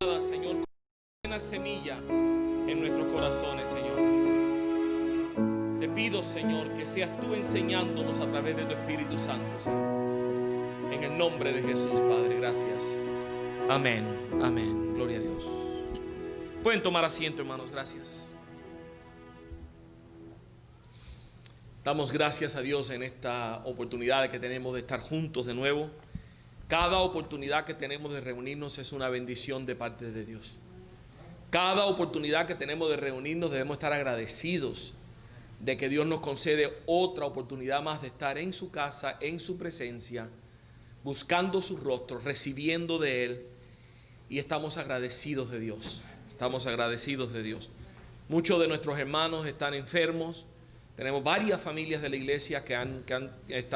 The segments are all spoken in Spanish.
Señor, con una semilla en nuestros corazones, Señor. Te pido, Señor, que seas tú enseñándonos a través de tu Espíritu Santo, Señor. En el nombre de Jesús, Padre, gracias. Amén, amén. Gloria a Dios. Pueden tomar asiento, hermanos, gracias. Damos gracias a Dios en esta oportunidad que tenemos de estar juntos de nuevo. Cada oportunidad que tenemos de reunirnos es una bendición de parte de Dios. Cada oportunidad que tenemos de reunirnos debemos estar agradecidos de que Dios nos concede otra oportunidad más de estar en su casa, en su presencia, buscando su rostro, recibiendo de Él, y estamos agradecidos de Dios. Estamos agradecidos de Dios. Muchos de nuestros hermanos están enfermos. Tenemos varias familias de la iglesia que han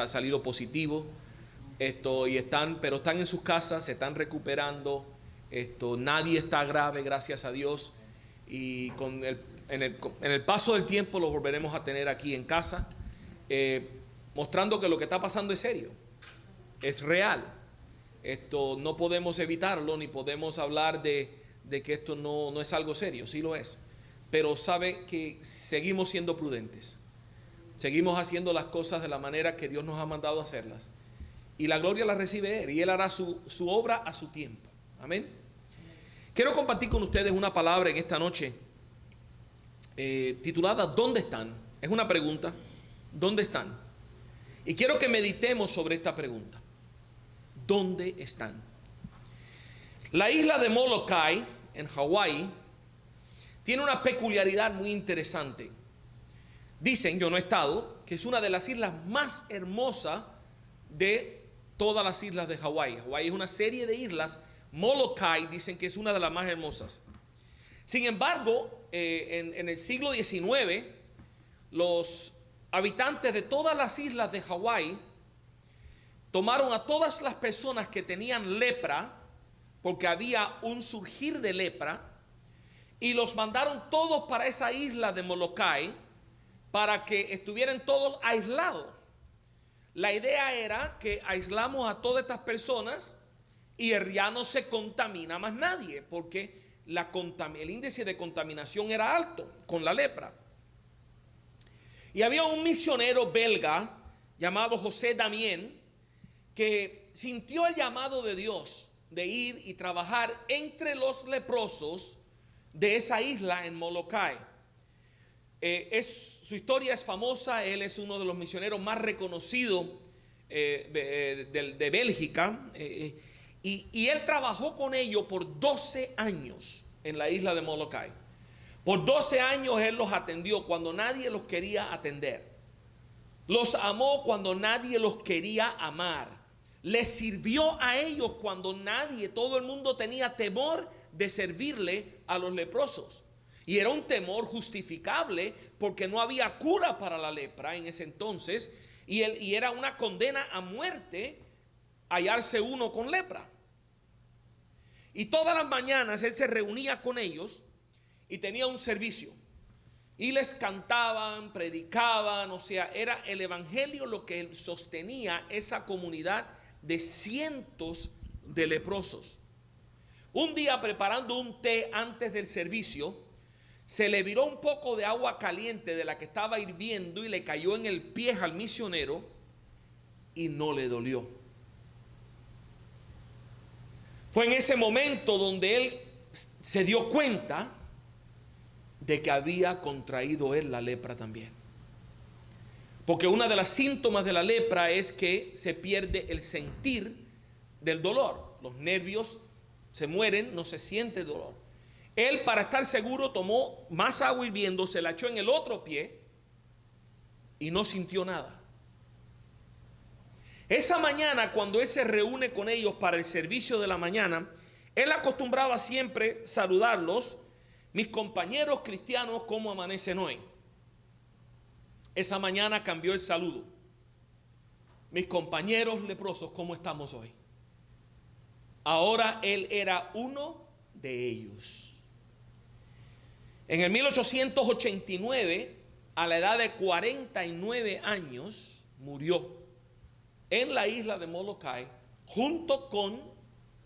salido positivos. Pero están en sus casas, se están recuperando. Nadie está grave, gracias a Dios. Y en el paso del tiempo los volveremos a tener aquí en casa, mostrando que lo que está pasando es serio, es real. No podemos evitarlo, ni podemos hablar de que esto no es algo serio. Sí lo es, pero sabe que seguimos siendo prudentes, seguimos haciendo las cosas de la manera que Dios nos ha mandado a hacerlas. Y la gloria la recibe Él, y Él hará su obra a su tiempo. Amén. Quiero compartir con ustedes una palabra en esta noche titulada ¿Dónde están? Es una pregunta. ¿Dónde están? Y quiero que meditemos sobre esta pregunta. ¿Dónde están? La isla de Molokai, en Hawái, tiene una peculiaridad muy interesante. Dicen, yo no he estado, que es una de las islas más hermosas de todas las islas de Hawái. Hawái es una serie de islas. Molokai dicen que es una de las más hermosas. Sin embargo, en el siglo XIX, los habitantes de todas las islas de Hawái tomaron a todas las personas que tenían lepra, porque había un surgir de lepra, y los mandaron todos para esa isla de Molokai para que estuvieran todos aislados. La idea era que aislamos a todas estas personas y ya no se contamina más nadie, porque el índice de contaminación era alto con la lepra. Y había un misionero belga llamado José Damien que sintió el llamado de Dios de ir y trabajar entre los leprosos de esa isla en Molokai. Su historia es famosa. Él es uno de los misioneros más reconocidos de Bélgica, y él trabajó con ellos por 12 años en la isla de Molokai. Por 12 años él los atendió cuando nadie los quería atender. Los amó cuando nadie los quería amar. Les sirvió a ellos cuando todo el mundo tenía temor de servirle a los leprosos. Y era un temor justificable porque no había cura para la lepra en ese entonces, y era una condena a muerte hallarse uno con lepra. Y todas las mañanas él se reunía con ellos y tenía un servicio. Y les cantaban, predicaban, o sea, era el evangelio lo que sostenía esa comunidad de cientos de leprosos. Un día, preparando un té antes del servicio, se le viró un poco de agua caliente de la que estaba hirviendo y le cayó en el pie al misionero y no le dolió. Fue en ese momento donde él se dio cuenta de que había contraído él la lepra también. Porque una de las síntomas de la lepra es que se pierde el sentir del dolor. Los nervios se mueren, no se siente dolor. Él, para estar seguro, tomó más agua hirviendo, se la echó en el otro pie y no sintió nada. Esa mañana, cuando él se reúne con ellos para el servicio de la mañana, él acostumbraba siempre saludarlos: mis compañeros cristianos, ¿cómo amanecen hoy? Esa mañana cambió el saludo: mis compañeros leprosos, ¿cómo estamos hoy? Ahora él era uno de ellos. En el 1889, a la edad de 49 años, murió en la isla de Molokai junto con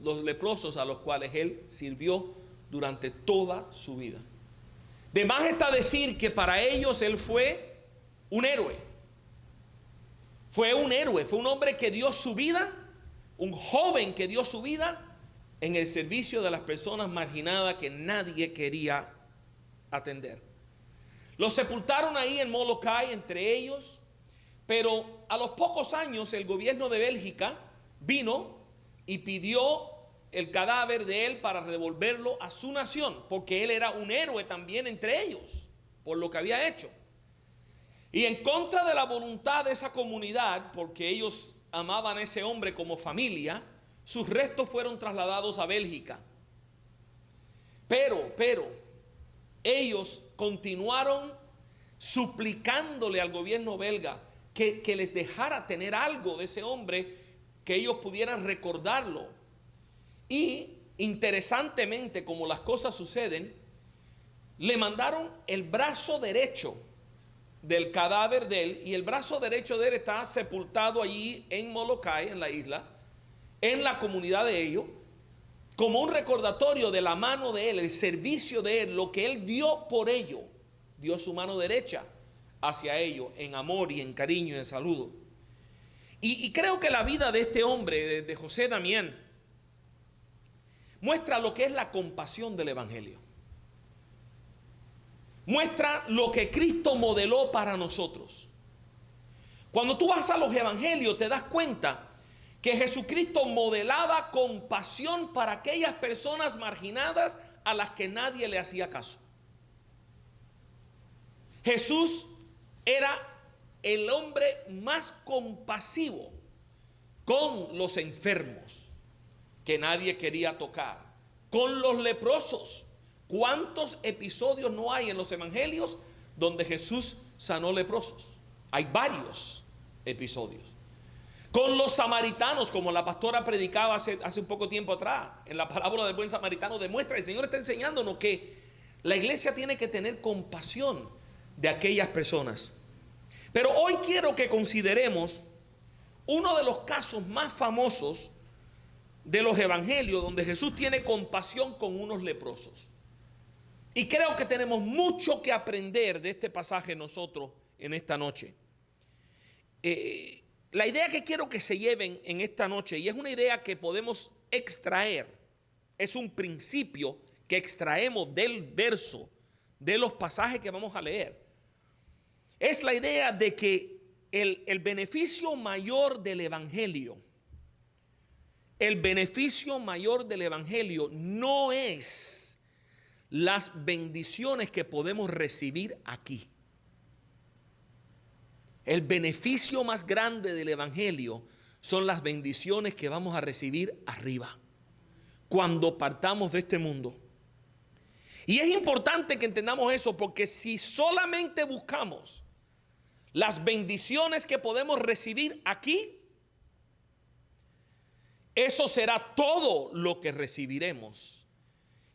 los leprosos a los cuales él sirvió durante toda su vida. De más está decir que para ellos él fue un héroe. Fue un héroe, fue un hombre que dio su vida, un joven que dio su vida en el servicio de las personas marginadas que nadie quería atender. Los sepultaron ahí en Molokai entre ellos, pero a los pocos años el gobierno de Bélgica vino y pidió el cadáver de él para devolverlo a su nación, porque él era un héroe también entre ellos, por lo que había hecho. Y en contra de la voluntad de esa comunidad, porque ellos amaban a ese hombre como familia, sus restos fueron trasladados a Bélgica. Pero ellos continuaron suplicándole al gobierno belga que les dejara tener algo de ese hombre, que ellos pudieran recordarlo. Y interesantemente, como las cosas suceden, le mandaron el brazo derecho del cadáver de él, y el brazo derecho de él está sepultado allí en Molokai, en la isla, en la comunidad de ellos, como un recordatorio de la mano de él, el servicio de él, lo que él dio por ello. Dio su mano derecha hacia ellos en amor y en cariño y en saludo. Y creo que la vida de este hombre, de José Damián, muestra lo que es la compasión del evangelio. Muestra lo que Cristo modeló para nosotros. Cuando tú vas a los evangelios te das cuenta que Jesucristo modelaba compasión para aquellas personas marginadas a las que nadie le hacía caso. Jesús era el hombre más compasivo con los enfermos que nadie quería tocar, con los leprosos. ¿Cuántos episodios no hay en los evangelios donde Jesús sanó leprosos? Hay varios episodios. Con los samaritanos, como la pastora predicaba hace un poco tiempo atrás, en la parábola del buen samaritano, demuestra, el Señor está enseñándonos que la iglesia tiene que tener compasión de aquellas personas. Pero hoy quiero que consideremos uno de los casos más famosos de los evangelios donde Jesús tiene compasión con unos leprosos. Y creo que tenemos mucho que aprender de este pasaje nosotros en esta noche. La idea que quiero que se lleven en esta noche, y es una idea que podemos extraer, es un principio que extraemos del verso, de los pasajes que vamos a leer. Es la idea de que el beneficio mayor del evangelio, no es las bendiciones que podemos recibir aquí. El beneficio más grande del evangelio son las bendiciones que vamos a recibir arriba, cuando partamos de este mundo. Y es importante que entendamos eso, porque si solamente buscamos las bendiciones que podemos recibir aquí, eso será todo lo que recibiremos.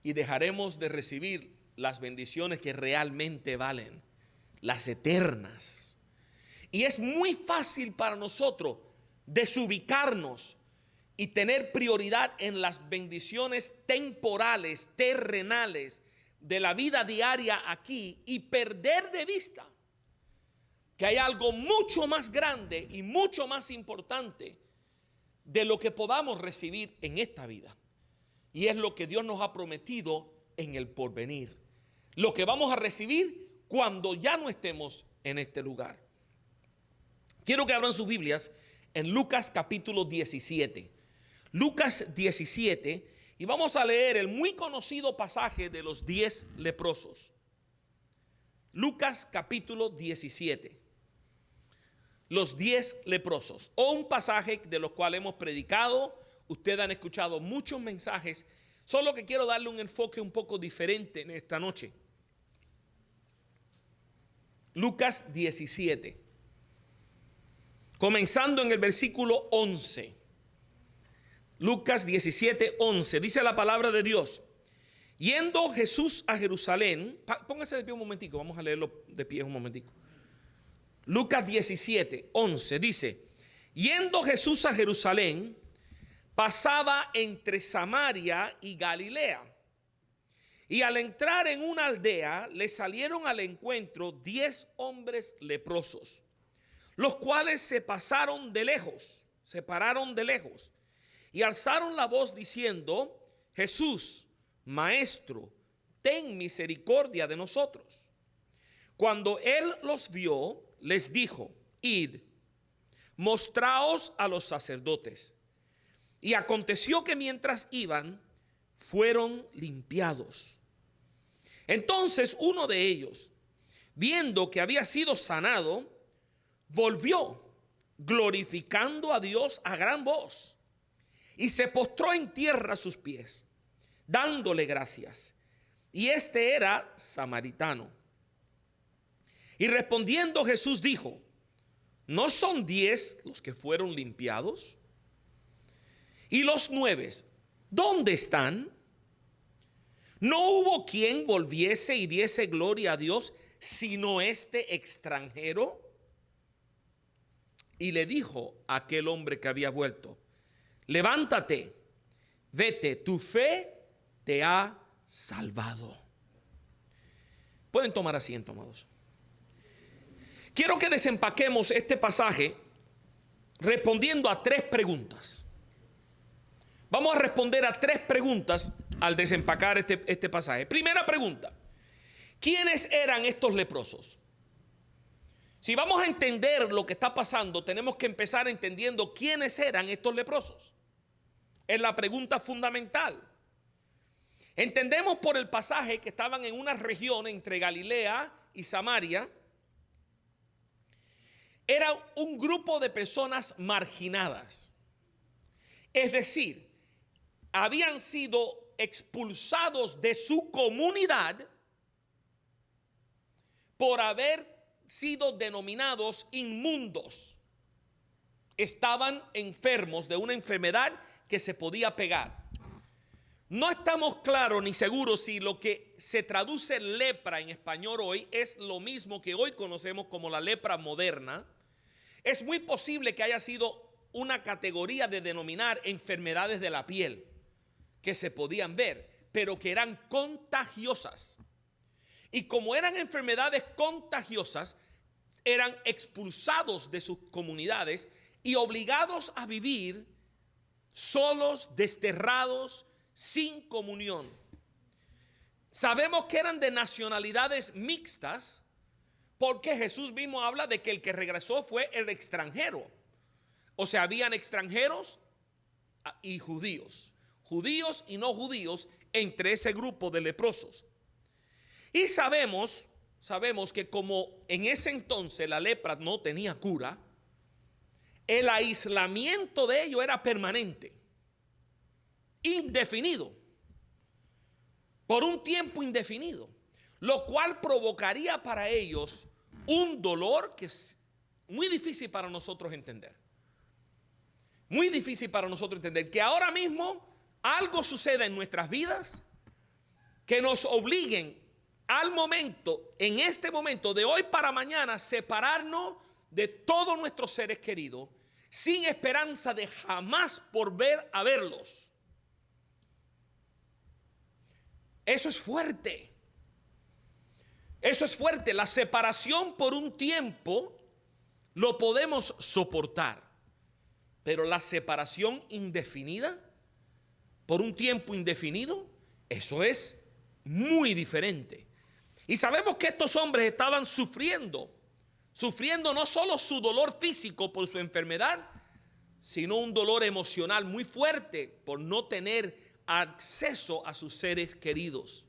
Y dejaremos de recibir las bendiciones que realmente valen, las eternas. Y es muy fácil para nosotros desubicarnos y tener prioridad en las bendiciones temporales, terrenales, de la vida diaria aquí, y perder de vista que hay algo mucho más grande y mucho más importante de lo que podamos recibir en esta vida. Y es lo que Dios nos ha prometido en el porvenir. Lo que vamos a recibir cuando ya no estemos en este lugar. Quiero que abran sus Biblias en Lucas capítulo 17. Lucas 17, y vamos a leer el muy conocido pasaje de los 10 leprosos. Lucas capítulo 17. Los 10 leprosos, o un pasaje de los cuales hemos predicado. Ustedes han escuchado muchos mensajes, solo que quiero darle un enfoque un poco diferente en esta noche. Lucas 17, comenzando en el versículo 11. Lucas 17, 11, dice la palabra de Dios: yendo Jesús a Jerusalén, póngase de pie un momentico, vamos a leerlo de pie un momentico. Lucas 17, 11 dice: yendo Jesús a Jerusalén, pasaba entre Samaria y Galilea. Y al entrar en una aldea, le salieron al encuentro 10 hombres leprosos, los cuales se pararon de lejos, y alzaron la voz diciendo: Jesús, Maestro, ten misericordia de nosotros. Cuando él los vio, les dijo: Id, mostraos a los sacerdotes. Y aconteció que mientras iban, fueron limpiados. Entonces uno de ellos, viendo que había sido sanado, volvió, glorificando a Dios a gran voz, y se postró en tierra a sus pies, dándole gracias. Y este era samaritano. Y respondiendo Jesús dijo: ¿no son 10 los que fueron limpiados? ¿Y los 9, dónde están? ¿No hubo quien volviese y diese gloria a Dios, sino este extranjero? Y le dijo a aquel hombre que había vuelto: levántate, vete, tu fe te ha salvado. Pueden tomar asiento, amados. Quiero que desempaquemos este pasaje respondiendo a 3 preguntas. Vamos a responder a 3 preguntas al desempacar este pasaje. Primera pregunta: ¿quiénes eran estos leprosos? Si vamos a entender lo que está pasando, tenemos que empezar entendiendo quiénes eran estos leprosos. Es la pregunta fundamental. Entendemos por el pasaje que estaban en una región entre Galilea y Samaria. Era un grupo de personas marginadas. Es decir, habían sido expulsados de su comunidad por haber sido denominados inmundos. Estaban enfermos de una enfermedad que se podía pegar. No estamos claros ni seguros si lo que se traduce lepra en español hoy es lo mismo que hoy conocemos como la lepra moderna. Es muy posible que haya sido una categoría de denominar enfermedades de la piel que se podían ver, pero que eran contagiosas. Y como eran enfermedades contagiosas, eran expulsados de sus comunidades y obligados a vivir solos, desterrados, sin comunión. Sabemos que eran de nacionalidades mixtas, porque Jesús mismo habla de que el que regresó fue el extranjero. O sea, habían extranjeros y judíos y no judíos entre ese grupo de leprosos. Y sabemos que como en ese entonces la lepra no tenía cura, el aislamiento de ellos era permanente, indefinido, por un tiempo indefinido, lo cual provocaría para ellos un dolor que es muy difícil para nosotros entender. Muy difícil para nosotros entender que ahora mismo algo suceda en nuestras vidas que nos obliguen al momento, en este momento de hoy para mañana, separarnos de todos nuestros seres queridos sin esperanza de jamás volver a verlos. Eso es fuerte. Eso es fuerte. La separación por un tiempo lo podemos soportar, pero la separación indefinida, por un tiempo indefinido, eso es muy diferente. Y sabemos que estos hombres estaban sufriendo no solo su dolor físico por su enfermedad, sino un dolor emocional muy fuerte por no tener acceso a sus seres queridos,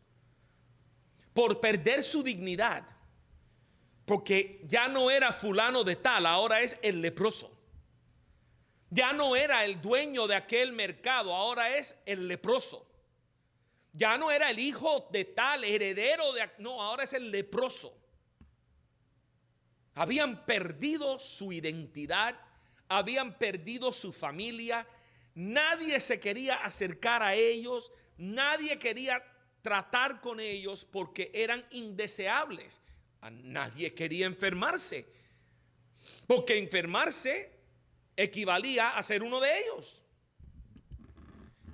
por perder su dignidad, porque ya no era fulano de tal, ahora es el leproso. Ya no era el dueño de aquel mercado, ahora es el leproso. Ya no era el hijo de tal, heredero de... No, ahora es el leproso. Habían perdido su identidad, habían perdido su familia. Nadie se quería acercar a ellos, nadie quería tratar con ellos porque eran indeseables. A nadie quería enfermarse, porque enfermarse equivalía a ser uno de ellos.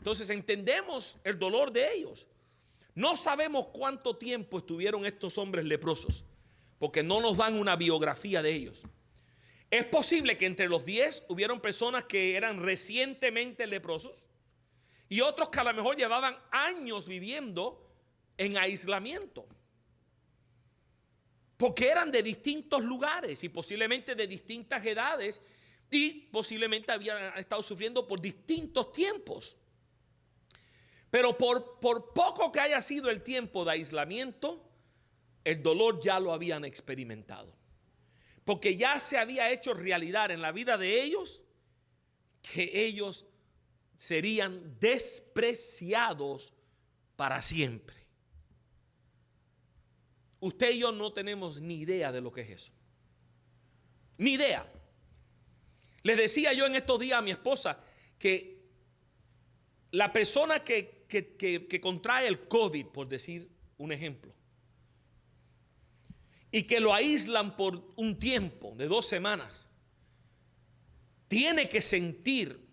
Entonces entendemos el dolor de ellos. No sabemos cuánto tiempo estuvieron estos hombres leprosos, porque no nos dan una biografía de ellos. Es posible que entre los 10 hubieron personas que eran recientemente leprosos y otros que a lo mejor llevaban años viviendo en aislamiento, porque eran de distintos lugares y posiblemente de distintas edades y posiblemente habían estado sufriendo por distintos tiempos. Pero por poco que haya sido el tiempo de aislamiento, el dolor ya lo habían experimentado. Porque ya se había hecho realidad en la vida de ellos que ellos serían despreciados para siempre. Usted y yo no tenemos ni idea de lo que es eso. Ni idea. Les decía yo en estos días a mi esposa que la persona que contrae el COVID, por decir un ejemplo, y que lo aíslan por un tiempo de 2 semanas, tiene que sentir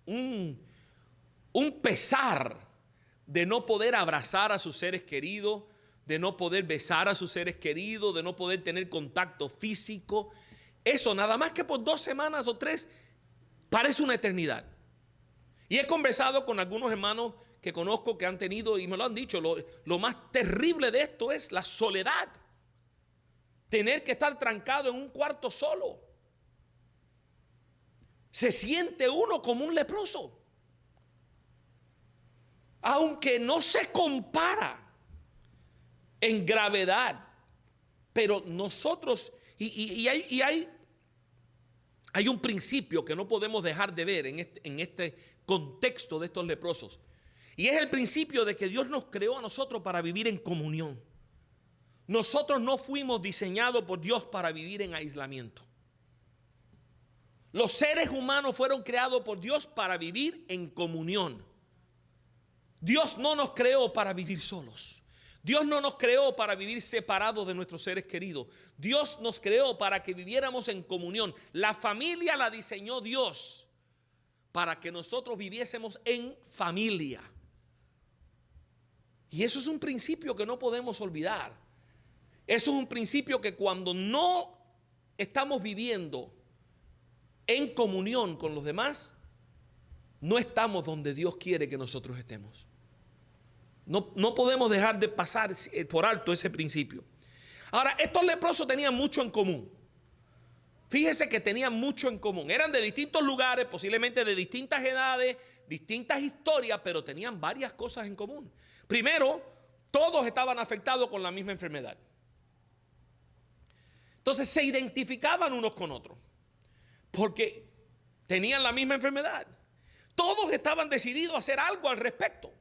un pesar de no poder abrazar a sus seres queridos, de no poder besar a sus seres queridos, de no poder tener contacto físico. Eso nada más que por 2 semanas o 3 parece una eternidad. Y he conversado con algunos hermanos que conozco que han tenido y me lo han dicho, lo más terrible de esto es la soledad. Tener que estar trancado en un cuarto solo. Se siente uno como un leproso. Aunque no se compara en gravedad, pero nosotros, hay un principio que no podemos dejar de ver en este contexto de estos leprosos, y es el principio de que Dios nos creó a nosotros para vivir en comunión. Nosotros no fuimos diseñados por Dios para vivir en aislamiento. Los seres humanos fueron creados por Dios para vivir en comunión. Dios no nos creó para vivir solos. Dios no nos creó para vivir separados de nuestros seres queridos. Dios nos creó para que viviéramos en comunión. La familia la diseñó Dios para que nosotros viviésemos en familia. Y eso es un principio que no podemos olvidar. Eso es un principio que cuando no estamos viviendo en comunión con los demás, no estamos donde Dios quiere que nosotros estemos. No podemos dejar de pasar por alto ese principio. Ahora, estos leprosos tenían mucho en común. Fíjese que tenían mucho en común. Eran de distintos lugares, posiblemente de distintas edades, distintas historias, pero tenían varias cosas en común. Primero, todos estaban afectados con la misma enfermedad. Entonces se identificaban unos con otros porque tenían la misma enfermedad. Todos estaban decididos a hacer algo al respecto.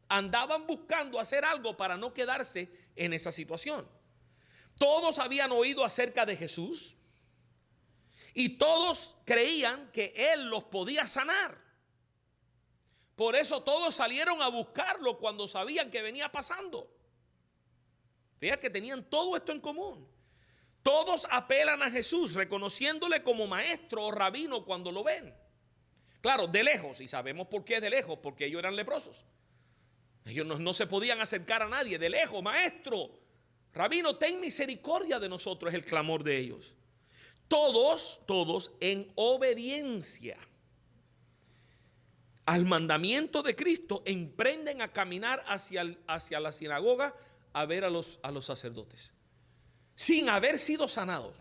Andaban buscando hacer algo para no quedarse en esa situación. Todos habían oído acerca de Jesús y todos creían que Él los podía sanar. Por eso todos salieron a buscarlo cuando sabían que venía pasando. Fíjate que tenían todo esto en común. Todos apelan a Jesús reconociéndole como maestro o rabino cuando lo ven. Claro, de lejos, y sabemos por qué de lejos, porque ellos eran leprosos. Ellos no se podían acercar a nadie. De lejos, maestro, rabino, ten misericordia de nosotros, es el clamor de ellos. Todos en obediencia al mandamiento de Cristo emprenden a caminar hacia la sinagoga a ver a los sacerdotes, sin haber sido sanados.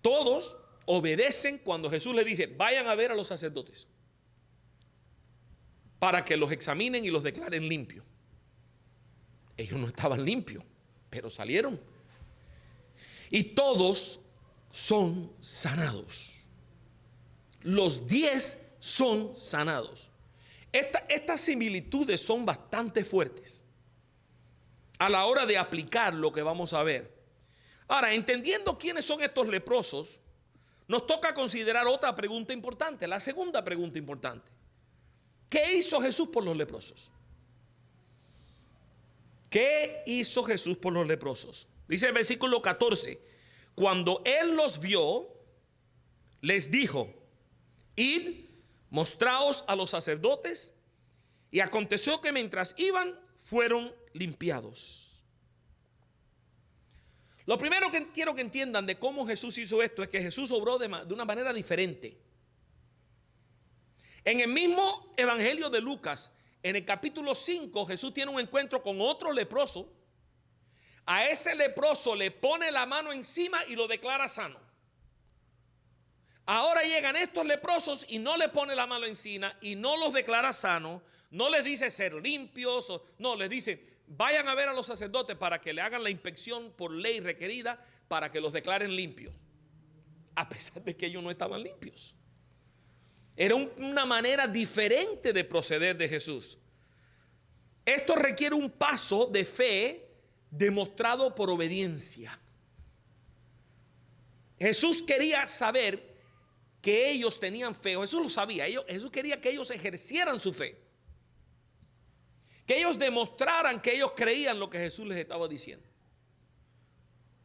Todos obedecen cuando Jesús les dice, vayan a ver a los sacerdotes para que los examinen y los declaren limpios. Ellos no estaban limpios, pero salieron. Y todos son sanados. Los 10 son sanados. Estas similitudes son bastante fuertes a la hora de aplicar lo que vamos a ver. Ahora, entendiendo quiénes son estos leprosos, nos toca considerar otra pregunta importante, la segunda pregunta importante. ¿Qué hizo Jesús por los leprosos? ¿Qué hizo Jesús por los leprosos? Dice el versículo 14, cuando Él los vio, les dijo, id, mostraos a los sacerdotes. Y aconteció que mientras iban, fueron limpiados. Lo primero que quiero que entiendan de cómo Jesús hizo esto es que Jesús obró de una manera diferente. En el mismo evangelio de Lucas, en el capítulo 5, Jesús tiene un encuentro con otro leproso. A ese leproso le pone la mano encima y lo declara sano. Ahora llegan estos leprosos y no le pone la mano encima y no los declara sano. No les dice ser limpios, no, les dice vayan a ver a los sacerdotes para que le hagan la inspección por ley requerida para que los declaren limpios. A pesar de que ellos no estaban limpios. Era una manera diferente de proceder de Jesús. Esto requiere un paso de fe demostrado por obediencia. Jesús quería saber que ellos tenían fe. Jesús lo sabía. Jesús quería que ellos ejercieran su fe. Que ellos demostraran que ellos creían lo que Jesús les estaba diciendo.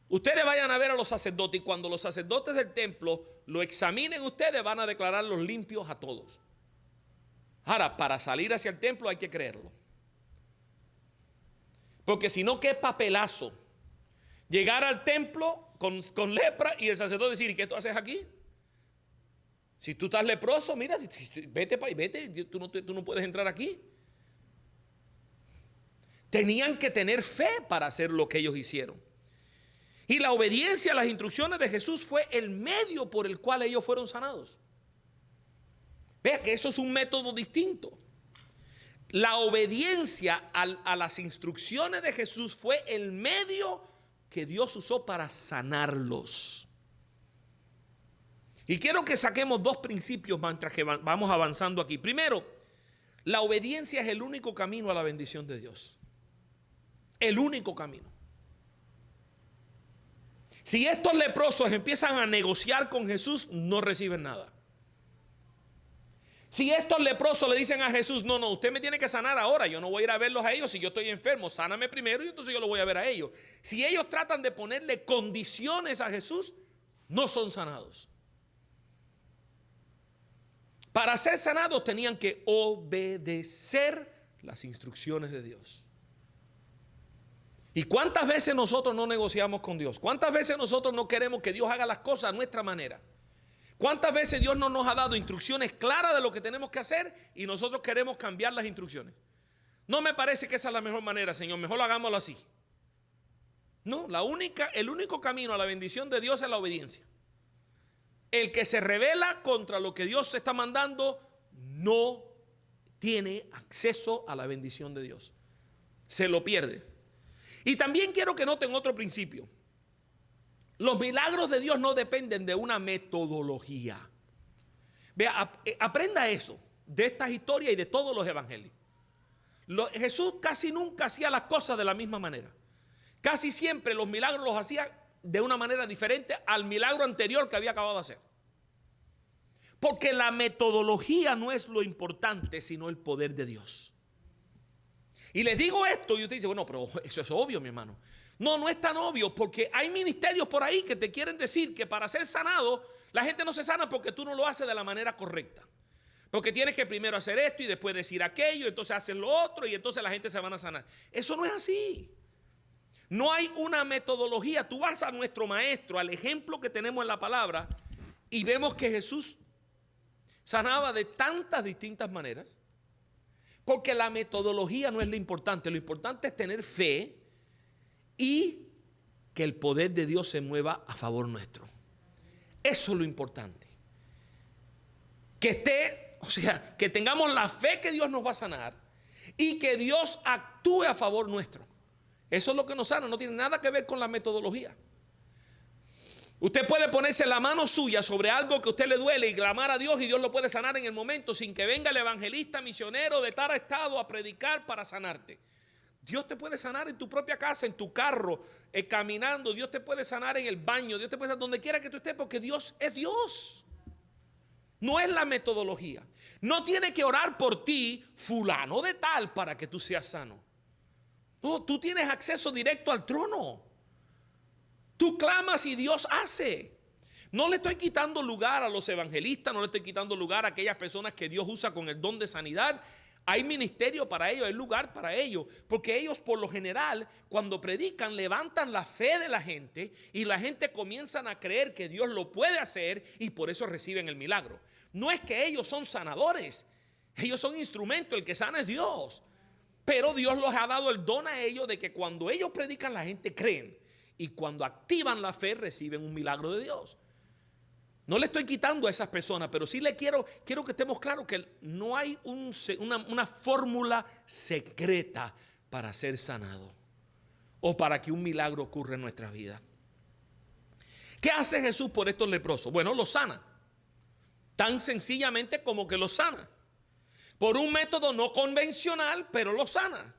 Ustedes vayan a ver a los sacerdotes y cuando los sacerdotes del templo lo examinen, ustedes van a declararlos limpios a todos. Ahora, para salir hacia el templo hay que creerlo. Porque si no, qué papelazo. Llegar al templo con lepra y el sacerdote decir, ¿y qué tú haces aquí? Si tú estás leproso, mira, vete para ahí, vete, tú no puedes entrar aquí. Tenían que tener fe para hacer lo que ellos hicieron. Y la obediencia a las instrucciones de Jesús fue el medio por el cual ellos fueron sanados. Vea que eso es un método distinto. La obediencia a las instrucciones de Jesús fue el medio que Dios usó para sanarlos. Y quiero que saquemos dos principios mientras que vamos avanzando aquí. Primero, la obediencia es el único camino a la bendición de Dios. El único camino. Si estos leprosos empiezan a negociar con Jesús, no reciben nada. Si estos leprosos le dicen a Jesús, no, usted me tiene que sanar ahora, yo no voy a ir a verlos a ellos si yo estoy enfermo, sáname primero y entonces yo lo voy a ver a ellos. Si ellos tratan de ponerle condiciones a Jesús, no son sanados. Para ser sanados tenían que obedecer las instrucciones de Dios. ¿Y cuántas veces nosotros no negociamos con Dios? ¿Cuántas veces nosotros no queremos que Dios haga las cosas a nuestra manera? ¿Cuántas veces Dios no nos ha dado instrucciones claras de lo que tenemos que hacer y nosotros queremos cambiar las instrucciones? No me parece que esa es la mejor manera, Señor, mejor lo hagámoslo así. No, el único camino a la bendición de Dios es la obediencia. El que se rebela contra lo que Dios está mandando no tiene acceso a la bendición de Dios. Se lo pierde. Y también quiero que noten otro principio. Los milagros de Dios no dependen de una metodología. Vea, aprenda eso de estas historias y de todos los evangelios. Jesús casi nunca hacía las cosas de la misma manera. Casi siempre los milagros los hacía de una manera diferente al milagro anterior que había acabado de hacer. Porque la metodología no es lo importante, sino el poder de Dios. Y les digo esto y usted dice, bueno, pero eso es obvio, mi hermano. No es tan obvio porque hay ministerios por ahí que te quieren decir que para ser sanado, la gente no se sana porque tú no lo haces de la manera correcta. Porque tienes que primero hacer esto y después decir aquello, entonces haces lo otro y entonces la gente se van a sanar. Eso no es así. No hay una metodología. Tú vas a nuestro maestro, al ejemplo que tenemos en la palabra y vemos que Jesús sanaba de tantas distintas maneras. Porque la metodología no es lo importante es tener fe y que el poder de Dios se mueva a favor nuestro. Eso es lo importante. Que tengamos la fe que Dios nos va a sanar y que Dios actúe a favor nuestro. Eso es lo que nos sana, no tiene nada que ver con la metodología. Usted puede ponerse la mano suya sobre algo que a usted le duele y clamar a Dios y Dios lo puede sanar en el momento sin que venga el evangelista misionero de tal estado a predicar para sanarte. Dios te puede sanar en tu propia casa, en tu carro, caminando. Dios te puede sanar en el baño. Dios te puede sanar donde quiera que tú estés porque Dios es Dios. No es la metodología. No tiene que orar por ti fulano de tal para que tú seas sano. No, tú tienes acceso directo al trono. Tú clamas y Dios hace. No le estoy quitando lugar a los evangelistas, no le estoy quitando lugar a aquellas personas que Dios usa con el don de sanidad. Hay ministerio para ellos, hay lugar para ellos, porque ellos por lo general cuando predican levantan la fe de la gente y la gente comienzan a creer que Dios lo puede hacer y por eso reciben el milagro. No es que ellos son sanadores, ellos son instrumentos, el que sana es Dios, pero Dios les ha dado el don a ellos de que cuando ellos predican la gente creen y cuando activan la fe reciben un milagro de Dios. No le estoy quitando a esas personas, pero sí le quiero que estemos claros que no hay una fórmula secreta para ser sanado o para que un milagro ocurra en nuestras vidas. ¿Qué hace Jesús por estos leprosos? Bueno, los sana. Tan sencillamente como que los sana. Por un método no convencional, pero los sana.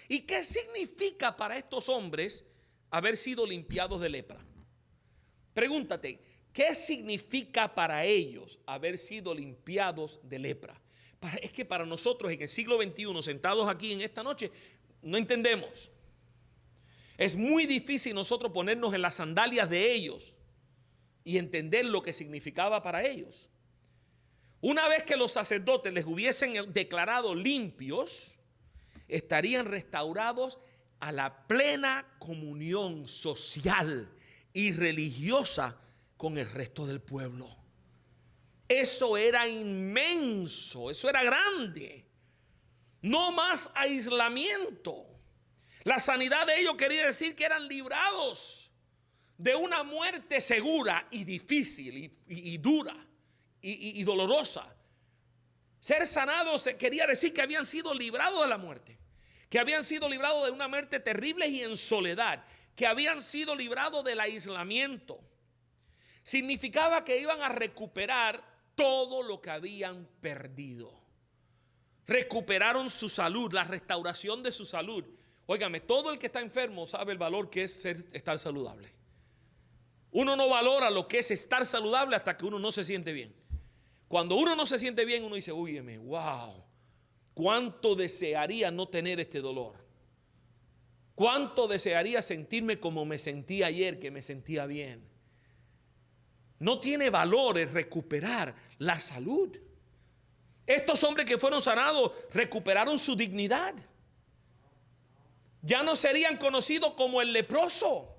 ¿Y qué significa para estos hombres haber sido limpiados de lepra? Pregúntate, ¿qué significa para ellos haber sido limpiados de lepra? Es que para nosotros en el siglo XXI, sentados aquí en esta noche, no entendemos. Es muy difícil nosotros ponernos en las sandalias de ellos y entender lo que significaba para ellos. Una vez que los sacerdotes les hubiesen declarado limpios, estarían restaurados a la plena comunión social y religiosa con el resto del pueblo. Eso era inmenso, eso era grande. No más aislamiento. La sanidad de ellos quería decir que eran librados de una muerte segura y difícil y dura y dolorosa. Ser sanados quería decir que habían sido librados de la muerte, que habían sido librados de una muerte terrible y en soledad, que habían sido librados del aislamiento. Significaba que iban a recuperar todo lo que habían perdido. Recuperaron su salud, la restauración de su salud. Óigame, todo el que está enfermo sabe el valor que es estar saludable. Uno no valora lo que es estar saludable hasta que uno no se siente bien. Cuando uno no se siente bien, uno dice, óyeme, wow, cuánto desearía no tener este dolor. Cuánto desearía sentirme como me sentí ayer, que me sentía bien. No tiene valor el recuperar la salud. Estos hombres que fueron sanados recuperaron su dignidad. Ya no serían conocidos como el leproso.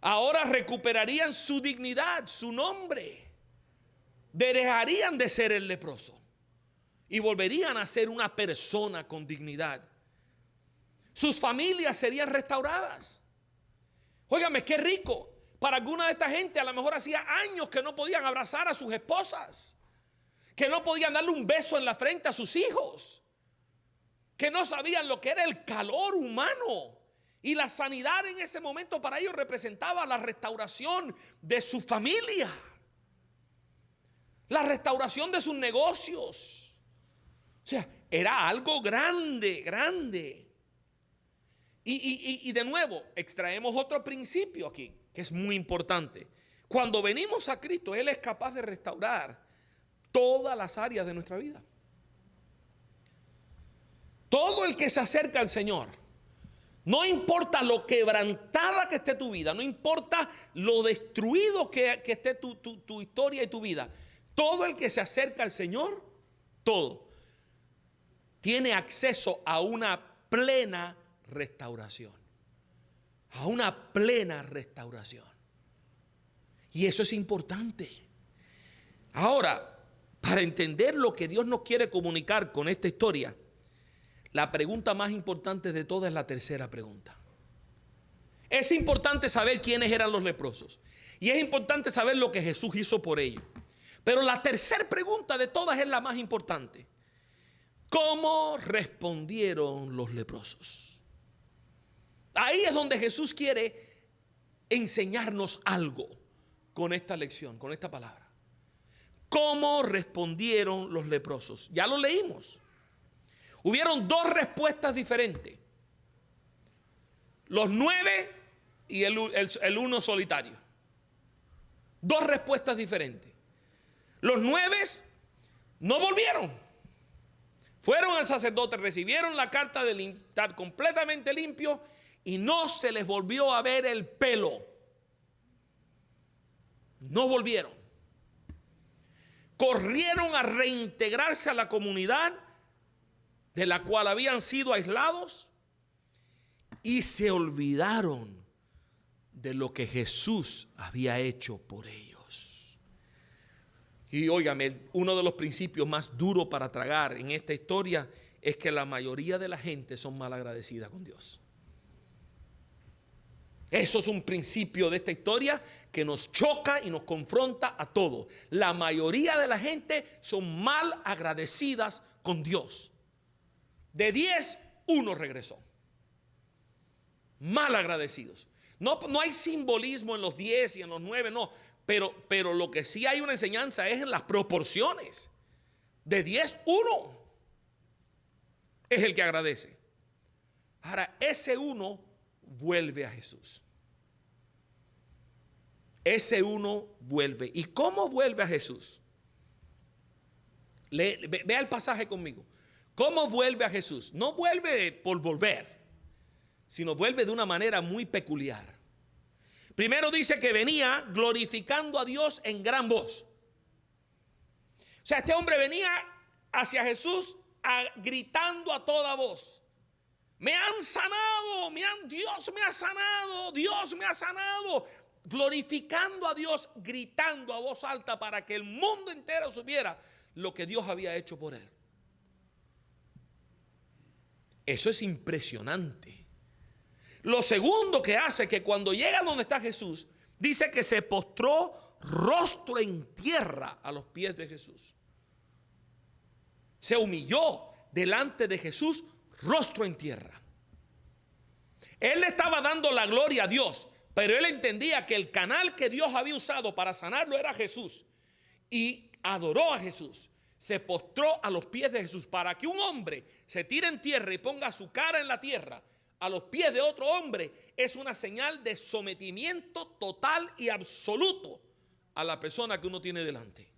Ahora recuperarían su dignidad, su nombre. Dejarían de ser el leproso y volverían a ser una persona con dignidad. Sus familias serían restauradas. Óigame, qué rico. Para alguna de esta gente a lo mejor hacía años que no podían abrazar a sus esposas, que no podían darle un beso en la frente a sus hijos, que no sabían lo que era el calor humano. Y la sanidad en ese momento para ellos representaba la restauración de su familia, la restauración de sus negocios. O sea, era algo grande, grande. Y de nuevo, extraemos otro principio aquí, que es muy importante. Cuando venimos a Cristo, Él es capaz de restaurar todas las áreas de nuestra vida. Todo el que se acerca al Señor, no importa lo quebrantada que esté tu vida, no importa lo destruido que esté tu historia y tu vida, todo el que se acerca al Señor, todo, tiene acceso a una plena restauración. A una plena restauración. Y eso es importante. Ahora, para entender lo que Dios nos quiere comunicar con esta historia, la pregunta más importante de todas es la tercera pregunta. Es importante saber quiénes eran los leprosos. Y es importante saber lo que Jesús hizo por ellos. Pero la tercera pregunta de todas es la más importante. ¿Cómo respondieron los leprosos? Ahí es donde Jesús quiere enseñarnos algo con esta lección, con esta palabra. ¿Cómo respondieron los leprosos? Ya lo leímos. Hubieron dos respuestas diferentes. Los 9 y el uno solitario. Dos respuestas diferentes. Los 9 no volvieron. Fueron al sacerdote, recibieron la carta de estar completamente limpio y no se les volvió a ver el pelo. No volvieron. Corrieron a reintegrarse a la comunidad de la cual habían sido aislados y se olvidaron de lo que Jesús había hecho por ellos. Y óigame, uno de los principios más duros para tragar en esta historia es que la mayoría de la gente son mal agradecida con Dios. Eso es un principio de esta historia que nos choca y nos confronta a todos. La mayoría de la gente son mal agradecidas con Dios. De 10, 1 regresó. Mal agradecidos. No hay simbolismo en los 10 y en los 9, no. Pero lo que sí hay una enseñanza es en las proporciones. De 10, 1 es el que agradece. Ahora, ese 1 vuelve a Jesús. Ese 1 vuelve. ¿Y cómo vuelve a Jesús? Vea el pasaje conmigo. ¿Cómo vuelve a Jesús? No vuelve por volver, sino vuelve de una manera muy peculiar. Primero dice que venía glorificando a Dios en gran voz. O sea, este hombre venía hacia Jesús gritando a toda voz: me han sanado, Dios me ha sanado, Dios me ha sanado. Glorificando a Dios, gritando a voz alta para que el mundo entero supiera lo que Dios había hecho por él. Eso es impresionante. Lo segundo que hace, que cuando llega donde está Jesús, dice que se postró rostro en tierra a los pies de Jesús. Se humilló delante de Jesús, rostro en tierra. Él le estaba dando la gloria a Dios, pero él entendía que el canal que Dios había usado para sanarlo era Jesús. Y adoró a Jesús. Se postró a los pies de Jesús. Para que un hombre se tire en tierra y ponga su cara en la tierra a los pies de otro hombre, es una señal de sometimiento total y absoluto a la persona que uno tiene delante.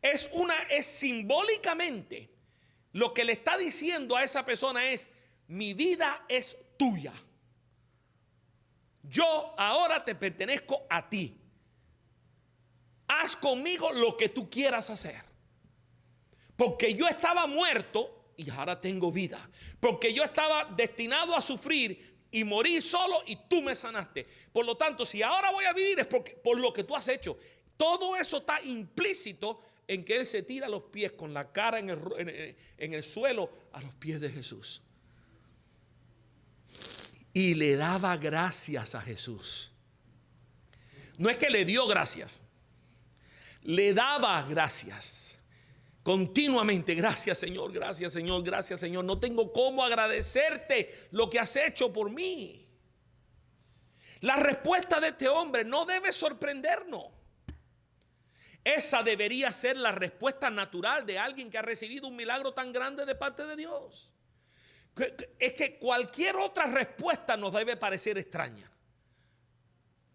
Es simbólicamente lo que le está diciendo a esa persona es: mi vida es tuya. Yo ahora te pertenezco a ti. Haz conmigo lo que tú quieras hacer. Porque yo estaba muerto y ahora tengo vida. Porque yo estaba destinado a sufrir y morir solo y tú me sanaste. Por lo tanto, si ahora voy a vivir es por lo que tú has hecho. Todo eso está implícito en que él se tira a los pies con la cara en el suelo a los pies de Jesús. Y le daba gracias a Jesús. No es que le dio gracias, le daba gracias continuamente. Gracias Señor, gracias Señor, gracias Señor. No tengo cómo agradecerte lo que has hecho por mí. La respuesta de este hombre no debe sorprendernos. Esa debería ser la respuesta natural de alguien que ha recibido un milagro tan grande de parte de Dios. Es que cualquier otra respuesta nos debe parecer extraña.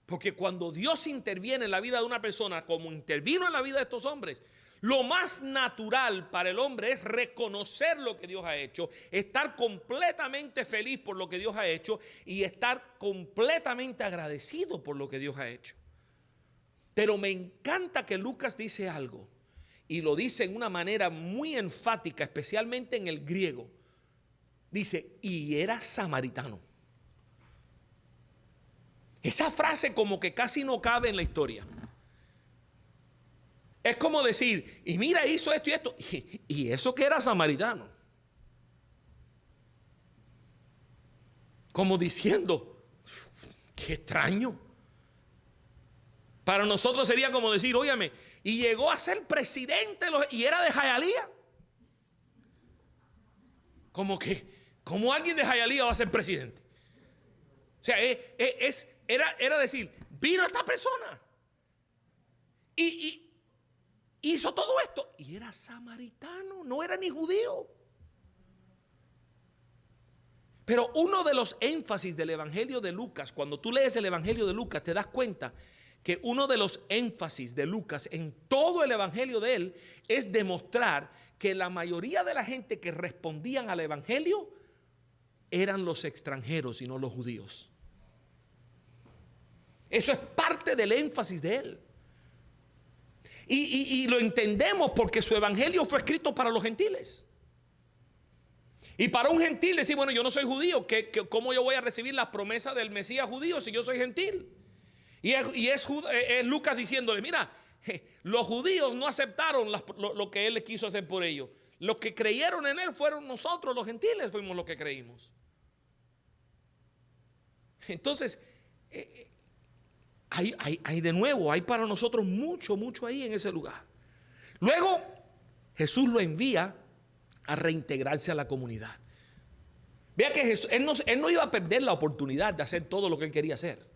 Porque cuando Dios interviene en la vida de una persona, como intervino en la vida de estos hombres, lo más natural para el hombre es reconocer lo que Dios ha hecho, estar completamente feliz por lo que Dios ha hecho y estar completamente agradecido por lo que Dios ha hecho. Pero me encanta que Lucas dice algo, y lo dice en una manera muy enfática, especialmente en el griego. Dice: y era samaritano. Esa frase como que casi no cabe en la historia. Es como decir: y mira, hizo esto y esto. Y eso que era samaritano. Como diciendo: qué extraño. Para nosotros sería como decir: óyame, y llegó a ser presidente y era de Hialeah. Como alguien de Hialeah va a ser presidente. O sea, era decir: vino esta persona y hizo todo esto y era samaritano, no era ni judío. Pero uno de los énfasis del Evangelio de Lucas, cuando tú lees el Evangelio de Lucas, te das cuenta que uno de los énfasis de Lucas en todo el Evangelio de él es demostrar que la mayoría de la gente que respondían al Evangelio eran los extranjeros y no los judíos. Eso es parte del énfasis de él. Y lo entendemos porque su evangelio fue escrito para los gentiles. Y para un gentil decir, bueno, yo no soy judío, ¿cómo yo voy a recibir las promesas del Mesías judío si yo soy gentil? Y es Lucas diciéndole, mira, los judíos no aceptaron lo que él quiso hacer por ellos. Los que creyeron en él fueron nosotros, los gentiles, fuimos los que creímos. Entonces, hay de nuevo, hay para nosotros mucho ahí en ese lugar. Luego, Jesús lo envía a reintegrarse a la comunidad. Vea que Jesús, él no iba a perder la oportunidad de hacer todo lo que él quería hacer.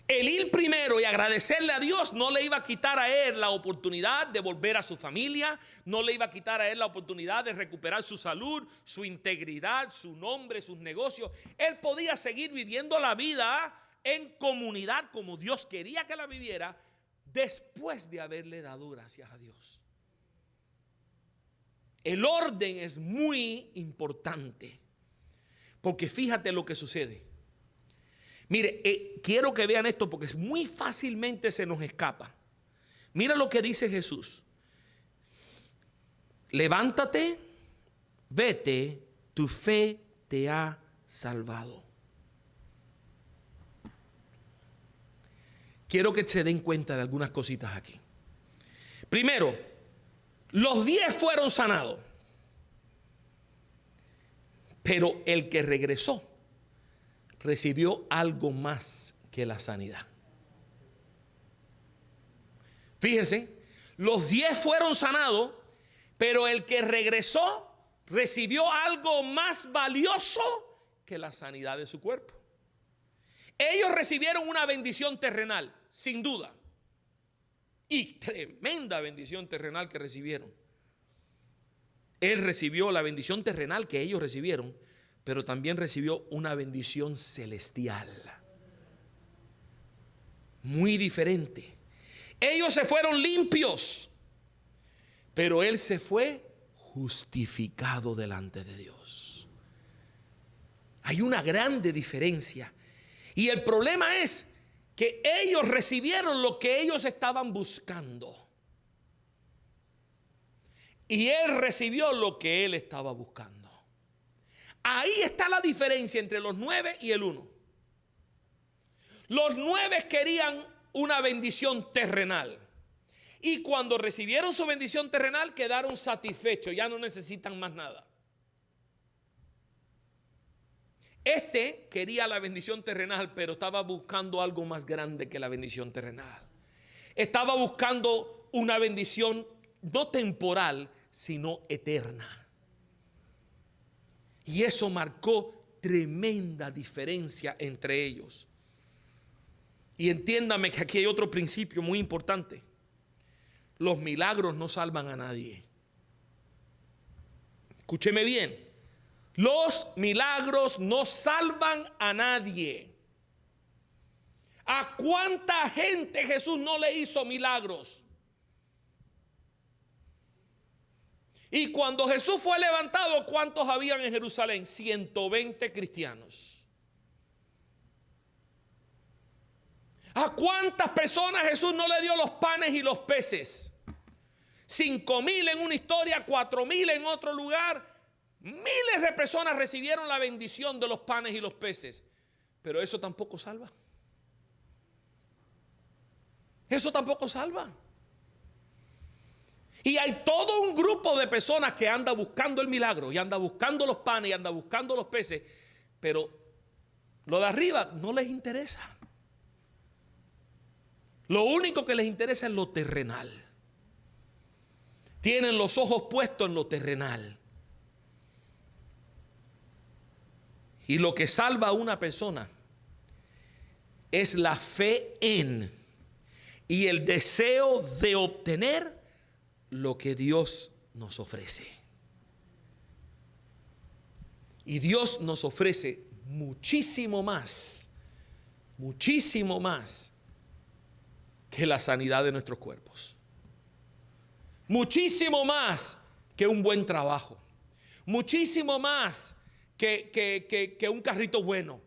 El ir primero y agradecerle a Dios no le iba a quitar a él la oportunidad de volver a su familia, no le iba a quitar a él la oportunidad de recuperar su salud, su integridad, su nombre, sus negocios. Él podía seguir viviendo la vida en comunidad como Dios quería que la viviera después de haberle dado gracias a Dios. El orden es muy importante, porque fíjate lo que sucede. Mire, quiero que vean esto porque muy fácilmente se nos escapa. Mira lo que dice Jesús. Levántate, vete, tu fe te ha salvado. Quiero que se den cuenta de algunas cositas aquí. Primero, los 10 fueron sanados, pero el que regresó recibió algo más que la sanidad. Fíjense, los 10 fueron sanados, pero el que regresó recibió algo más valioso que la sanidad de su cuerpo. Ellos recibieron una bendición terrenal, sin duda, y tremenda bendición terrenal que recibieron. Él recibió la bendición terrenal que ellos recibieron, pero también recibió una bendición celestial. Muy diferente. Ellos se fueron limpios, pero él se fue justificado delante de Dios. Hay una grande diferencia. Y el problema es que ellos recibieron lo que ellos estaban buscando. Y él recibió lo que él estaba buscando. Ahí está la diferencia entre los 9 y el 1. Los 9 querían una bendición terrenal. Y cuando recibieron su bendición terrenal quedaron satisfechos, ya no necesitan más nada. Este quería la bendición terrenal, pero estaba buscando algo más grande que la bendición terrenal. Estaba buscando una bendición no temporal, sino eterna. Y eso marcó tremenda diferencia entre ellos. Y entiéndame que aquí hay otro principio muy importante. Los milagros no salvan a nadie. Escúcheme bien. Los milagros no salvan a nadie. ¿A cuánta gente Jesús no le hizo milagros? Y cuando Jesús fue levantado, ¿cuántos habían en Jerusalén? 120 cristianos. ¿A cuántas personas Jesús no le dio los panes y los peces? 5,000 en una historia, 4,000 en otro lugar. Miles de personas recibieron la bendición de los panes y los peces. Pero eso tampoco salva. Eso tampoco salva. Y hay todo un grupo de personas que anda buscando el milagro y anda buscando los panes y anda buscando los peces, pero lo de arriba no les interesa. Lo único que les interesa es lo terrenal. Tienen los ojos puestos en lo terrenal. Y lo que salva a una persona es la fe en y el deseo de obtener lo que Dios nos ofrece. Y Dios nos ofrece muchísimo más que la sanidad de nuestros cuerpos. Muchísimo más que un buen trabajo. Muchísimo más que un carrito bueno.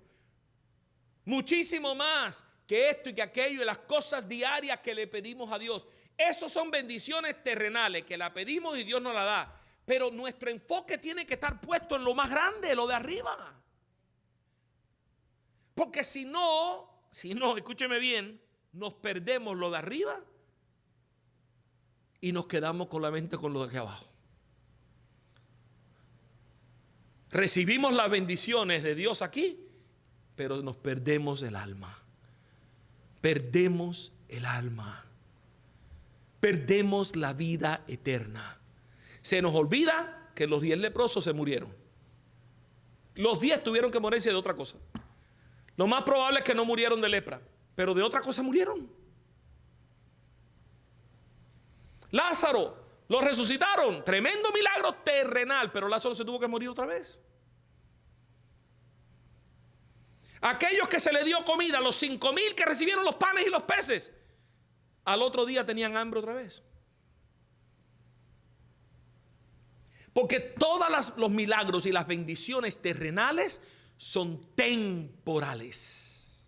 Muchísimo más que esto y que aquello y las cosas diarias que le pedimos a Dios. Esos son bendiciones terrenales que la pedimos y Dios nos la da. Pero nuestro enfoque tiene que estar puesto en lo más grande, lo de arriba. Porque si no, escúcheme bien, nos perdemos lo de arriba y nos quedamos con la mente con lo de aquí abajo. Recibimos las bendiciones de Dios aquí, pero nos perdemos el alma. Perdemos el alma. Perdemos la vida eterna. Se nos olvida que los 10 leprosos se murieron. Los 10 tuvieron que morirse de otra cosa. Lo más probable es que no murieron de lepra, pero de otra cosa murieron. Lázaro, lo resucitaron. Tremendo milagro terrenal, pero Lázaro se tuvo que morir otra vez. Aquellos que se le dio comida, los 5,000 que recibieron los panes y los peces, al otro día tenían hambre otra vez. Porque todos los milagros y las bendiciones terrenales son temporales.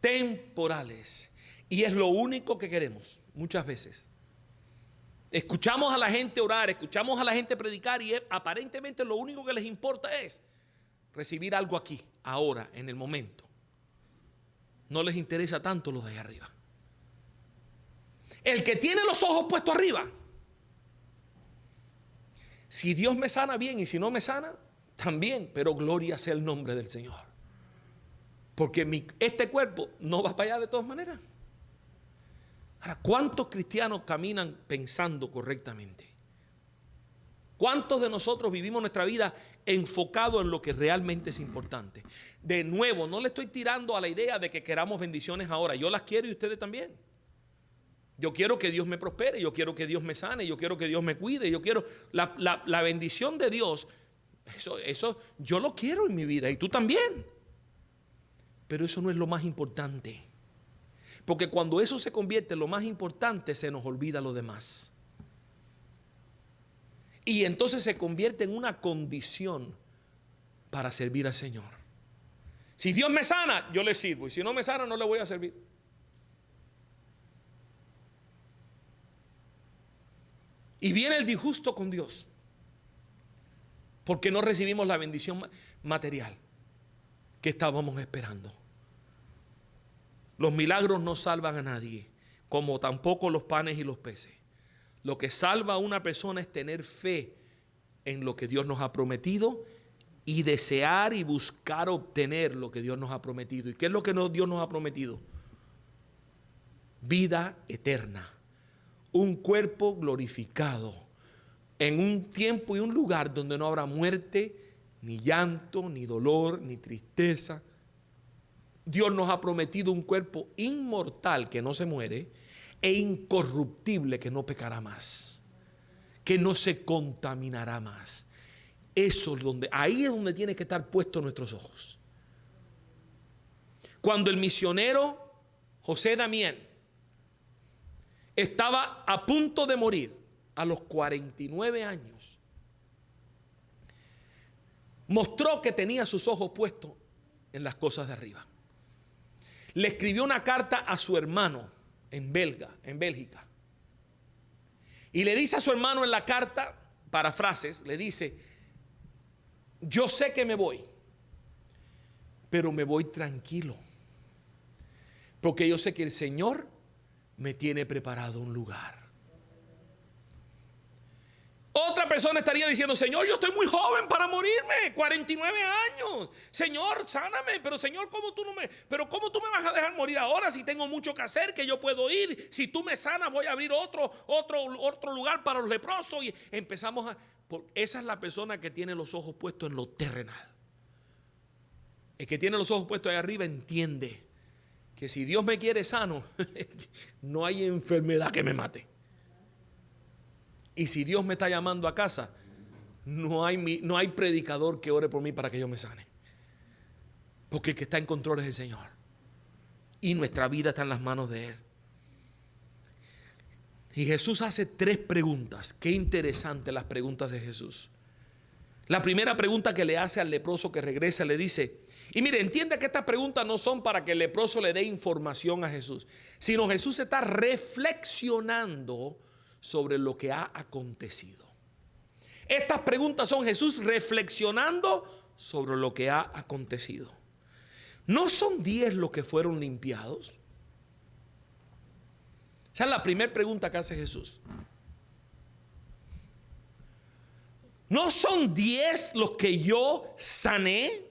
Temporales. Y es lo único que queremos muchas veces. Escuchamos a la gente orar, escuchamos a la gente predicar y aparentemente lo único que les importa es recibir algo aquí, ahora, en el momento. No les interesa tanto lo de ahí arriba. El que tiene los ojos puestos arriba, si Dios me sana bien y si no me sana, también, pero gloria sea el nombre del Señor. Porque este cuerpo no va para allá de todas maneras. Ahora, ¿cuántos cristianos caminan pensando correctamente? ¿Cuántos de nosotros vivimos nuestra vida enfocado en lo que realmente es importante? De nuevo, no le estoy tirando a la idea de que queramos bendiciones ahora. Yo las quiero y ustedes también. Yo quiero que Dios me prospere, yo quiero que Dios me sane, yo quiero que Dios me cuide, yo quiero la bendición de Dios. Eso yo lo quiero en mi vida y tú también. Pero eso no es lo más importante. Porque cuando eso se convierte en lo más importante, se nos olvida lo demás. Y entonces se convierte en una condición para servir al Señor. Si Dios me sana, yo le sirvo. Y si no me sana, no le voy a servir. Y viene el disgusto con Dios. Porque no recibimos la bendición material que estábamos esperando. Los milagros no salvan a nadie, como tampoco los panes y los peces. Lo que salva a una persona es tener fe en lo que Dios nos ha prometido y desear y buscar obtener lo que Dios nos ha prometido. ¿Y qué es lo que Dios nos ha prometido? Vida eterna, un cuerpo glorificado, en un tiempo y un lugar donde no habrá muerte, ni llanto, ni dolor, ni tristeza. Dios nos ha prometido un cuerpo inmortal que no se muere e incorruptible que no pecará más, que no se contaminará más. Ahí es donde tiene que estar puestos nuestros ojos. Cuando el misionero José Damián estaba a punto de morir a los 49 años, mostró que tenía sus ojos puestos en las cosas de arriba. Le escribió una carta a su hermano en Bélgica. Y le dice a su hermano en la carta, parafrases, le dice: yo sé que me voy, pero me voy tranquilo, porque yo sé que el Señor me tiene preparado un lugar. Otra persona estaría diciendo: Señor, yo estoy muy joven para morirme, 49 años. Señor, sáname. Pero Señor, ¿cómo tú me vas a dejar morir ahora si tengo mucho que hacer, que yo puedo ir? Si tú me sanas, voy a abrir otro lugar para los leprosos. Y empezamos esa es la persona que tiene los ojos puestos en lo terrenal. El que tiene los ojos puestos ahí arriba entiende que si Dios me quiere sano, no hay enfermedad que me mate. Y si Dios me está llamando a casa, no hay predicador que ore por mí para que yo me sane. Porque el que está en control es el Señor. Y nuestra vida está en las manos de Él. Y Jesús hace 3 preguntas. Qué interesantes las preguntas de Jesús. La primera pregunta que le hace al leproso que regresa, le dice: Y mire, entienda que estas preguntas no son para que el leproso le dé información a Jesús, sino Jesús está reflexionando sobre lo que ha acontecido. Estas preguntas son Jesús reflexionando sobre lo que ha acontecido. ¿No son 10 los que fueron limpiados? Esa es la primera pregunta que hace Jesús. ¿No son 10 los que yo sané?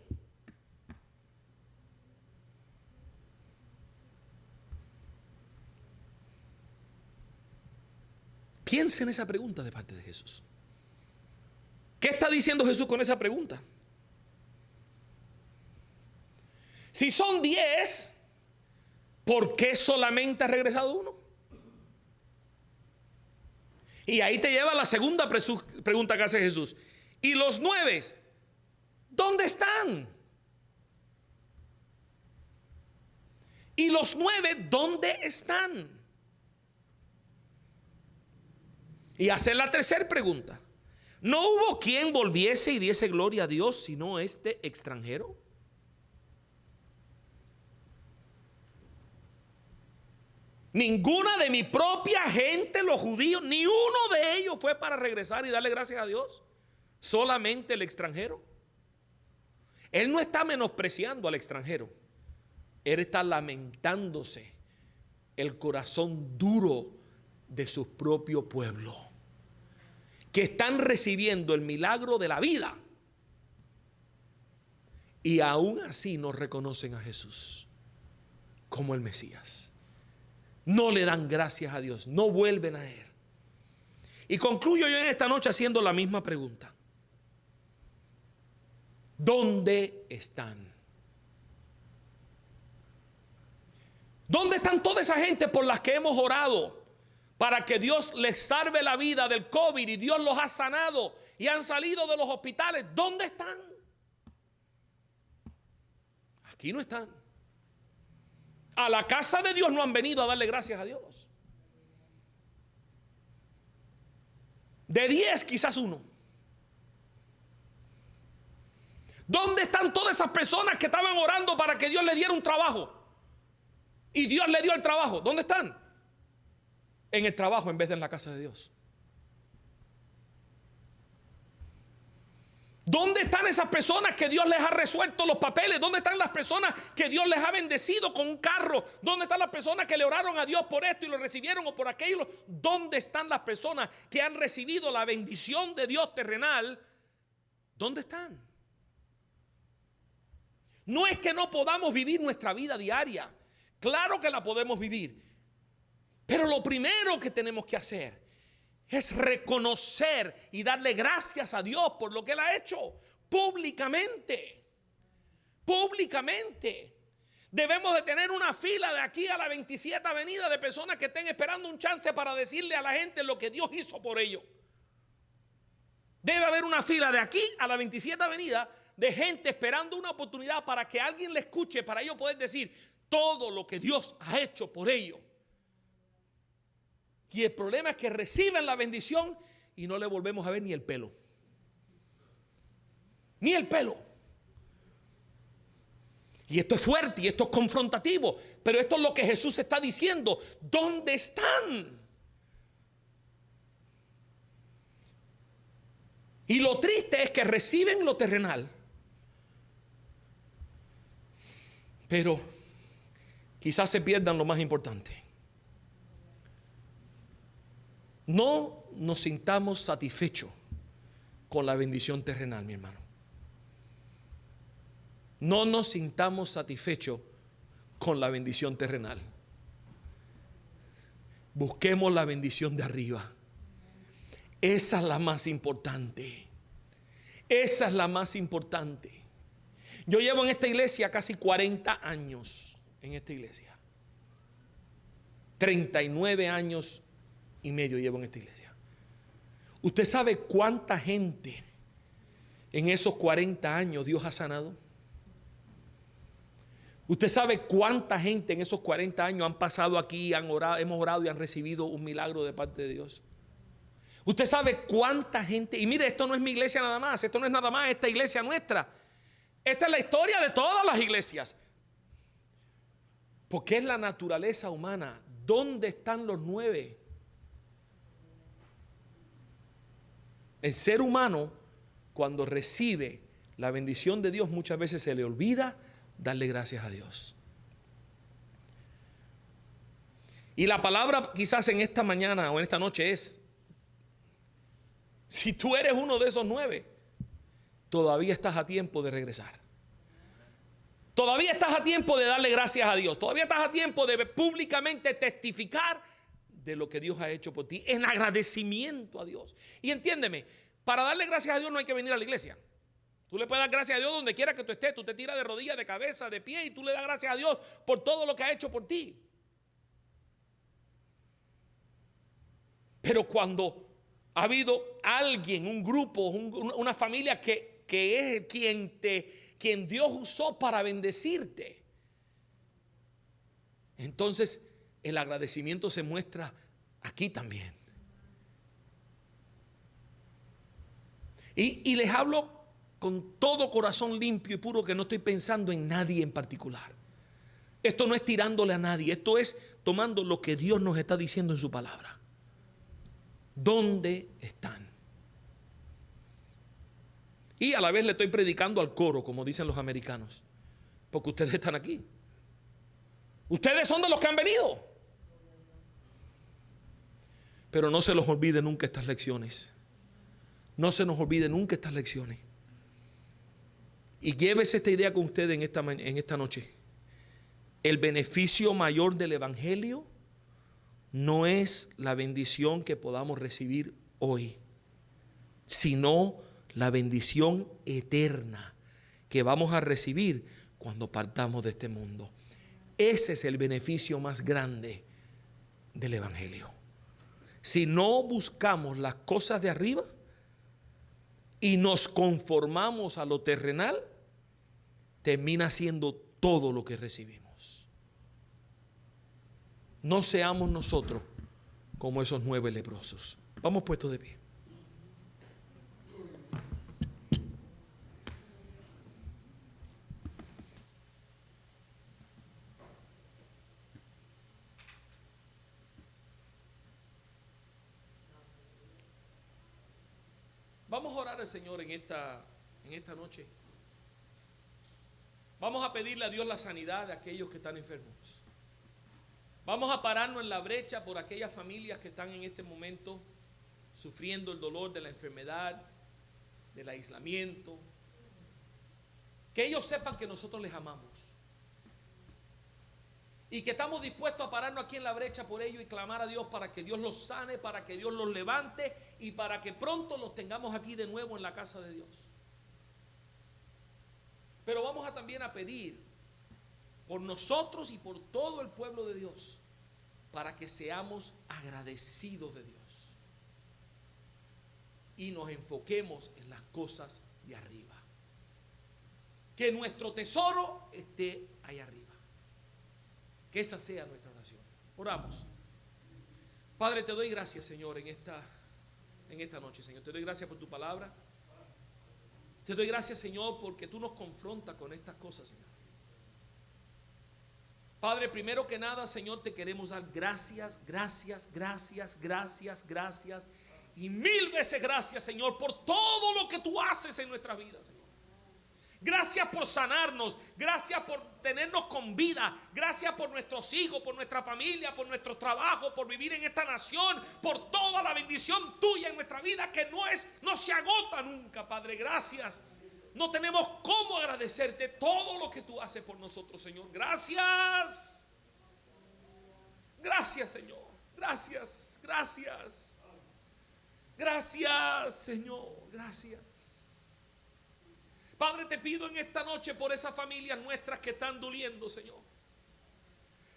Piensa en esa pregunta de parte de Jesús. ¿Qué está diciendo Jesús con esa pregunta? Si son 10, ¿por qué solamente ha regresado uno? Y ahí te lleva a la segunda pregunta que hace Jesús. ¿Y los 9? ¿Dónde están? ¿Y los 9 dónde están? Y hace la tercera pregunta. ¿No hubo quien volviese y diese gloria a Dios sino este extranjero? Ninguna de mi propia gente, los judíos, ni uno de ellos fue para regresar y darle gracias a Dios. Solamente el extranjero. Él no está menospreciando al extranjero. Él está lamentándose el corazón duro de su propio pueblo, que están recibiendo el milagro de la vida y aún así no reconocen a Jesús como el Mesías. No le dan gracias a Dios, no vuelven a Él. Y concluyo yo en esta noche haciendo la misma pregunta. ¿Dónde están? ¿Dónde están toda esa gente por las que hemos orado para que Dios les salve la vida del COVID y Dios los ha sanado y han salido de los hospitales? ¿Dónde están? Aquí no están. A la casa de Dios no han venido a darle gracias a Dios. De 10 quizás uno. ¿Dónde están todas esas personas que estaban orando para que Dios le diera un trabajo? Y Dios le dio el trabajo. ¿Dónde están? En el trabajo en vez de en la casa de Dios. ¿Dónde están esas personas que Dios les ha resuelto los papeles? ¿Dónde están las personas que Dios les ha bendecido con un carro? ¿Dónde están las personas que le oraron a Dios por esto y lo recibieron o por aquello? ¿Dónde están las personas que han recibido la bendición de Dios terrenal? ¿Dónde están? No es que no podamos vivir nuestra vida diaria. Claro que la podemos vivir. Pero lo primero que tenemos que hacer es reconocer y darle gracias a Dios por lo que Él ha hecho públicamente. Públicamente. Debemos de tener una fila de aquí a la 27 Avenida de personas que estén esperando un chance para decirle a la gente lo que Dios hizo por ellos. Debe haber una fila de aquí a la 27 Avenida de gente esperando una oportunidad para que alguien le escuche, para ellos poder decir todo lo que Dios ha hecho por ellos. Y el problema es que reciben la bendición y no le volvemos a ver ni el pelo. Ni el pelo. Y esto es fuerte y esto es confrontativo. Pero esto es lo que Jesús está diciendo. ¿Dónde están? Y lo triste es que reciben lo terrenal. Pero quizás se pierdan lo más importante. No nos sintamos satisfechos con la bendición terrenal, mi hermano. No nos sintamos satisfechos con la bendición terrenal. Busquemos la bendición de arriba. Esa es la más importante. Esa es la más importante. Yo llevo en esta iglesia casi 40 años. En esta iglesia. 39 años y medio llevo en esta iglesia. ¿Usted sabe cuánta gente en esos 40 años Dios ha sanado? ¿Usted sabe cuánta gente en esos 40 años han pasado aquí, han orado, hemos orado y han recibido un milagro de parte de Dios? ¿Usted sabe cuánta gente? Y mire, esto no es mi iglesia nada más, esto no es nada más esta iglesia nuestra. Esta es la historia de todas las iglesias. Porque es la naturaleza humana. ¿Dónde están los 9? El ser humano, cuando recibe la bendición de Dios, muchas veces se le olvida darle gracias a Dios. Y la palabra quizás en esta mañana o en esta noche es: si tú eres uno de esos 9, todavía estás a tiempo de regresar. Todavía estás a tiempo de darle gracias a Dios. Todavía estás a tiempo de públicamente testificar de lo que Dios ha hecho por ti en agradecimiento a Dios. Y entiéndeme, para darle gracias a Dios no hay que venir a la iglesia. Tú le puedes dar gracias a Dios donde quiera que tú estés. Tú te tiras de rodillas, de cabeza, de pie, y tú le das gracias a Dios por todo lo que ha hecho por ti. Pero cuando ha habido alguien, un grupo, una familia que es quien Dios usó para bendecirte, entonces el agradecimiento se muestra aquí también. Y les hablo con todo corazón limpio y puro, que no estoy pensando en nadie en particular. Esto no es tirándole a nadie, esto es tomando lo que Dios nos está diciendo en su palabra. ¿Dónde están? Y a la vez le estoy predicando al coro, como dicen los americanos, porque ustedes están aquí. Ustedes son de los que han venido. Pero no se los olvide nunca estas lecciones. No se nos olvide nunca estas lecciones. Y llévese esta idea con ustedes en esta noche. El beneficio mayor del Evangelio no es la bendición que podamos recibir hoy, sino la bendición eterna que vamos a recibir cuando partamos de este mundo. Ese es el beneficio más grande del Evangelio. Si no buscamos las cosas de arriba y nos conformamos a lo terrenal, termina siendo todo lo que recibimos. No seamos nosotros como esos 9 leprosos. Vamos puestos de pie. Vamos a orar al Señor en esta noche. Vamos a pedirle a Dios la sanidad de aquellos que están enfermos. Vamos a pararnos en la brecha por aquellas familias que están en este momento sufriendo el dolor de la enfermedad, del aislamiento. Que ellos sepan que nosotros les amamos. Y que estamos dispuestos a pararnos aquí en la brecha por ellos y clamar a Dios para que Dios los sane, para que Dios los levante y para que pronto los tengamos aquí de nuevo en la casa de Dios. Pero vamos también a pedir por nosotros y por todo el pueblo de Dios, para que seamos agradecidos de Dios y nos enfoquemos en las cosas de arriba. Que nuestro tesoro esté ahí arriba. Que esa sea nuestra oración. Oramos. Padre, te doy gracias, Señor, en esta noche, Señor. Te doy gracias por tu palabra. Te doy gracias, Señor, porque tú nos confrontas con estas cosas, Señor. Padre, primero que nada, Señor, te queremos dar gracias, gracias, gracias, gracias, gracias y 1000 veces gracias, Señor, por todo lo que tú haces en nuestras vidas, Señor. Gracias por sanarnos, gracias por tenernos con vida, gracias por nuestros hijos, por nuestra familia, por nuestro trabajo, por vivir en esta nación, por toda la bendición tuya en nuestra vida que no se agota nunca, Padre. Gracias. No tenemos cómo agradecerte todo lo que tú haces por nosotros, Señor. Gracias. Gracias, Señor. Gracias, gracias. Gracias, Señor. Gracias. Padre, te pido en esta noche por esas familias nuestras que están doliendo, Señor.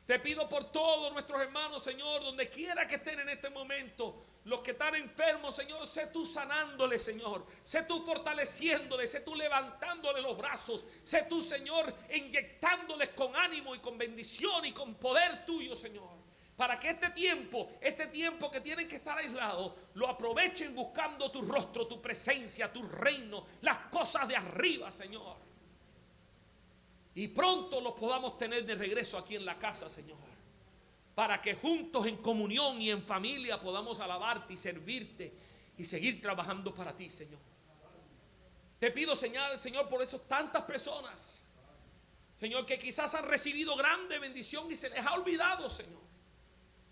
Te pido por todos nuestros hermanos, Señor, donde quiera que estén en este momento, los que están enfermos, Señor, sé tú sanándoles, Señor. Sé tú fortaleciéndoles, sé tú levantándoles los brazos. Sé tú, Señor, inyectándoles con ánimo y con bendición y con poder tuyo, Señor. Para que este tiempo que tienen que estar aislados, lo aprovechen buscando tu rostro, tu presencia, tu reino, las cosas de arriba, Señor. y pronto los podamos tener de regreso aquí en la casa, Señor, para que juntos en comunión y en familia podamos alabarte y servirte y seguir trabajando para ti, Señor. Te pido, Señor, por eso tantas personas, Señor, que quizás han recibido grande bendición y se les ha olvidado, Señor.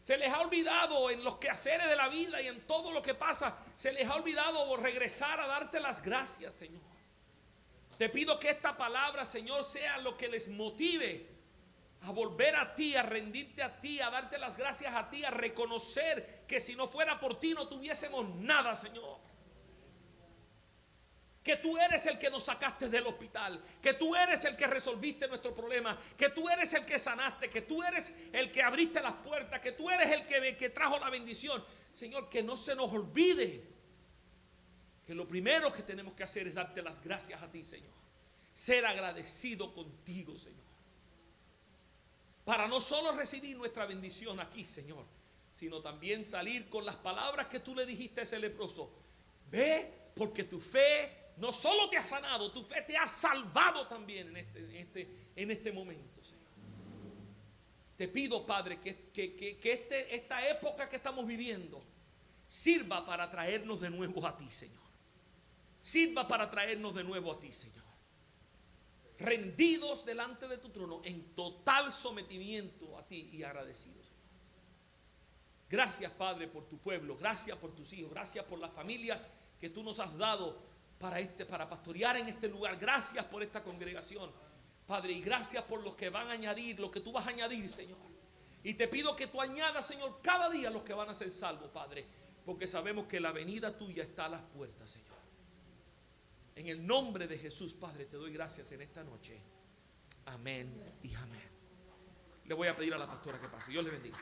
Se les ha olvidado en los quehaceres de la vida y en todo lo que pasa. Se les ha olvidado regresar a darte las gracias, Señor. Te pido que esta palabra, Señor, sea lo que les motive a volver a ti, a rendirte a ti, a darte las gracias a ti, a reconocer que si no fuera por ti no tuviésemos nada, Señor. Que tú eres el que nos sacaste del hospital, que tú eres el que resolviste nuestro problema, que tú eres el que sanaste, que tú eres el que abriste las puertas, que tú eres el que trajo la bendición. Señor, que no se nos olvide que lo primero que tenemos que hacer es darte las gracias a ti, Señor. Ser agradecido contigo, Señor. Para no solo recibir nuestra bendición aquí, Señor, sino también salir con las palabras que tú le dijiste a ese leproso. Ve, porque tu fe no solo te ha sanado, tu fe te ha salvado también en este momento, Señor. Te pido, Padre, que esta época que estamos viviendo sirva para traernos de nuevo a ti, Señor. Sirva para traernos de nuevo a ti, Señor. Rendidos delante de tu trono en total sometimiento a ti y agradecidos, Señor. Gracias, Padre, por tu pueblo. Gracias por tus hijos. Gracias por las familias que tú nos has dado para pastorear en este lugar. Gracias por esta congregación, Padre, y gracias por los que van a añadir, lo que tú vas a añadir, Señor. Y te pido que tú añadas, Señor, cada día los que van a ser salvos, Padre, porque sabemos que la venida tuya está a las puertas, Señor. En el nombre de Jesús, Padre, te doy gracias en esta noche. Amén y amén. Le voy a pedir a la pastora que pase. Dios le bendiga.